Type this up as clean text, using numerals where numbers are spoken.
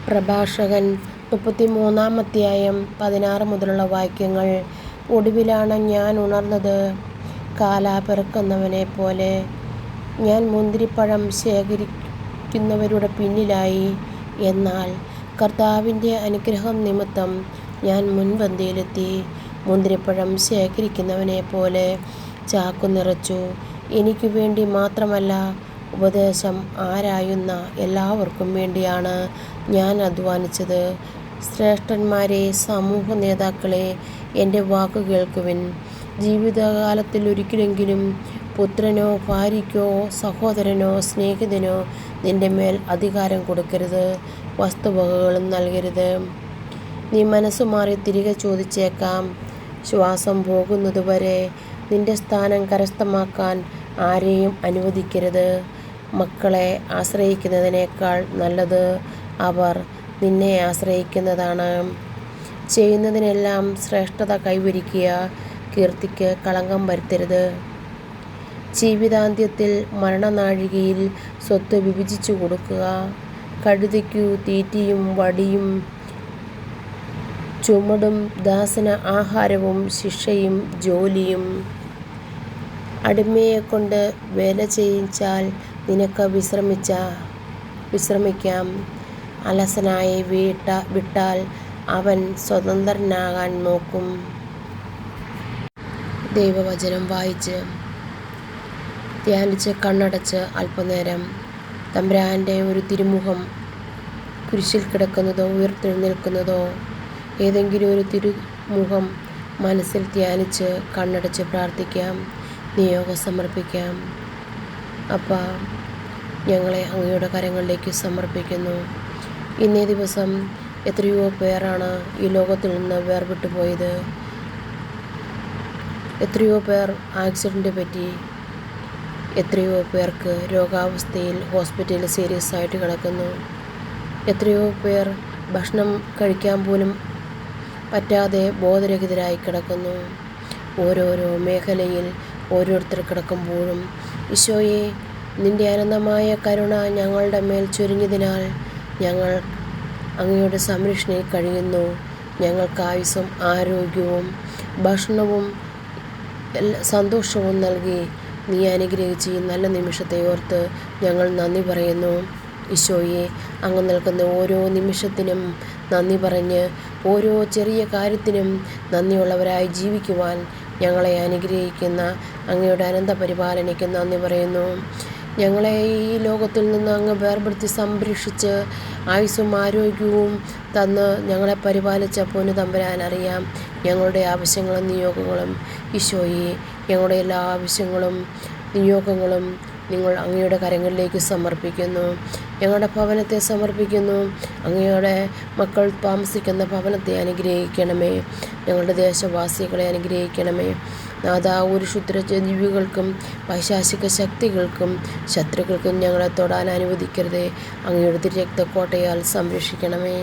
പ്രഭാഷകൻ 33-ാം അധ്യായം 16 മുതലുള്ള വാക്യങ്ങൾ. ഒടുവിലാണ് ഞാൻ ഉണർന്നത്, കാലാ പെറുക്കുന്നവനെപ്പോലെ. ഞാൻ മുന്തിരിപ്പഴം ശേഖരിക്കുന്നവരുടെ പിന്നിലായി. എന്നാൽ കർത്താവിൻ്റെ അനുഗ്രഹം നിമിത്തം ഞാൻ മുൻപന്തിയിലെത്തി. മുന്തിരിപ്പഴം ശേഖരിക്കുന്നവനെപ്പോലെ ചാക്കു നിറച്ചു. എനിക്കു വേണ്ടി മാത്രമല്ല, ഉപദേശം ആരായുന്ന എല്ലാവർക്കും വേണ്ടിയാണ് ഞാൻ അധ്വാനിച്ചത്. ശ്രേഷ്ഠന്മാരെ, സമൂഹ നേതാക്കളെ, എൻ്റെ വാക്കു കേൾക്കുവിൻ. ജീവിതകാലത്തിലൊരിക്കലെങ്കിലും പുത്രനോ ഭാര്യയ്ക്കോ സഹോദരനോ സ്നേഹിതനോ നിന്റെ മേൽ അധികാരം കൊടുക്കരുത്. വസ്തുവകകളും നൽകരുത്. നീ മനസ്സുമാറി തിരികെ ചോദിച്ചേക്കാം. ശ്വാസം പോകുന്നതുവരെ നിന്റെ സ്ഥാനം കരസ്ഥമാക്കാൻ ആരെയും അനുവദിക്കരുത്. മക്കളെ ആശ്രയിക്കുന്നതിനേക്കാൾ നല്ലത് അവർ നിന്നെ ആശ്രയിക്കുന്നതാണ്. ചെയ്യുന്നതിനെല്ലാം ശ്രേഷ്ഠത കൈവരിക്കുക. കീർത്തിക്ക് കളങ്കം വരുത്തരുത്. ജീവിതാന്ത്യത്തിൽ മരണനാഴികയിൽ സ്വത്ത് വിഭജിച്ചു കൊടുക്കുക. കഴുതയ്ക്കു തീറ്റിയും വടിയും ചുമടും ദാസന് ആഹാരവും ശിക്ഷയും ജോലിയും. അടിമയെക്കൊണ്ട് വേല ചെയ്യിച്ചാൽ നിനക്ക് വിശ്രമിക്കാം. അലസനായി വിട്ടാൽ അവൻ സ്വതന്ത്രനാകാൻ നോക്കും. ദൈവവചനം വായിച്ച് ധ്യാനിച്ച് കണ്ണടച്ച് അല്പനേരം തമ്പുരാൻ്റെ ഒരു തിരുമുഖം കുരിശിൽ കിടക്കുന്നതോ ഉയർത്തെഴുന്നേൽക്കുന്നതോ ഏതെങ്കിലും ഒരു തിരുമുഖം മനസ്സിൽ ധ്യാനിച്ച് കണ്ണടച്ച് പ്രാർത്ഥിക്കാം. നിയോഗം സമർപ്പിക്കാം. അപ്പാ, ഞങ്ങളെ അങ്ങയുടെ കരങ്ങളിലേക്ക് സമർപ്പിക്കുന്നു. ഇന്നേ ദിവസം എത്രയോ പേരാണ് ഈ ലോകത്തിൽ നിന്ന് വേർപെട്ടു പോയത്. എത്രയോ പേർ ആക്സിഡൻ്റ് പറ്റി. എത്രയോ പേർക്ക് രോഗാവസ്ഥയിൽ ഹോസ്പിറ്റലിൽ സീരിയസ് ആയിട്ട് കിടക്കുന്നു. എത്രയോ പേർ ഭക്ഷണം കഴിക്കാൻ പോലും പറ്റാതെ ബോധരഹിതരായി കിടക്കുന്നു. ഓരോരോ മേഖലയിൽ ഓരോരുത്തർ കിടക്കുമ്പോഴും ഈശോയെ, നിൻ്റെ അനന്തമായ കരുണ ഞങ്ങളുടെ മേൽ ചൊരിഞ്ഞതിനാൽ ഞങ്ങൾ അങ്ങയുടെ സംരക്ഷണയിൽ കഴിയുന്നു. ഞങ്ങൾക്ക് ആയുസ്സും ആരോഗ്യവും ഭക്ഷണവും സന്തോഷവും നൽകി നീ അനുഗ്രഹിച്ച് ഈ നല്ല നിമിഷത്തെ ഓർത്ത് ഞങ്ങൾ നന്ദി പറയുന്നു. ഈശോയെ, അങ്ങ് നിൽക്കുന്ന ഓരോ നിമിഷത്തിനും നന്ദി പറഞ്ഞ് ഓരോ ചെറിയ കാര്യത്തിനും നന്ദിയുള്ളവരായി ജീവിക്കുവാൻ ഞങ്ങളെ അനുഗ്രഹിക്കുന്ന അങ്ങയുടെ അനന്ത പരിപാലനയ്ക്ക് നന്ദി പറയുന്നു. ഞങ്ങളെ ഈ ലോകത്തിൽ നിന്ന് അങ്ങ് വേർപെടുത്തി സംരക്ഷിച്ച് ആയുസ്സും ആരോഗ്യവും തന്ന് ഞങ്ങളെ പരിപാലിച്ച പൊന്നു തമ്പുരാൻ അറിയാം ഞങ്ങളുടെ ആവശ്യങ്ങളും നിയോഗങ്ങളും. ഈശോയെ, ഞങ്ങളുടെ എല്ലാ ആവശ്യങ്ങളും നിയോഗങ്ങളും നിങ്ങൾ അങ്ങയുടെ കരങ്ങളിലേക്ക് സമർപ്പിക്കുന്നു. ഞങ്ങളുടെ ഭവനത്തെ സമർപ്പിക്കുന്നു. അങ്ങയുടെ മക്കൾ താമസിക്കുന്ന ഭവനത്തെ അനുഗ്രഹിക്കണമേ. ഞങ്ങളുടെ ദേശവാസികളെ അനുഗ്രഹിക്കണമേ. നാഥാ, ഒരു ക്ഷുദ്രജീവികൾക്കും പൈശാചിക ശക്തികൾക്കും ശത്രുക്കൾക്കും ഞങ്ങളെ തൊടാൻ അനുവദിക്കരുതേ. അങ്ങയുടെ തിരുരക്തക്കോട്ടയാൽ സംരക്ഷിക്കണമേ.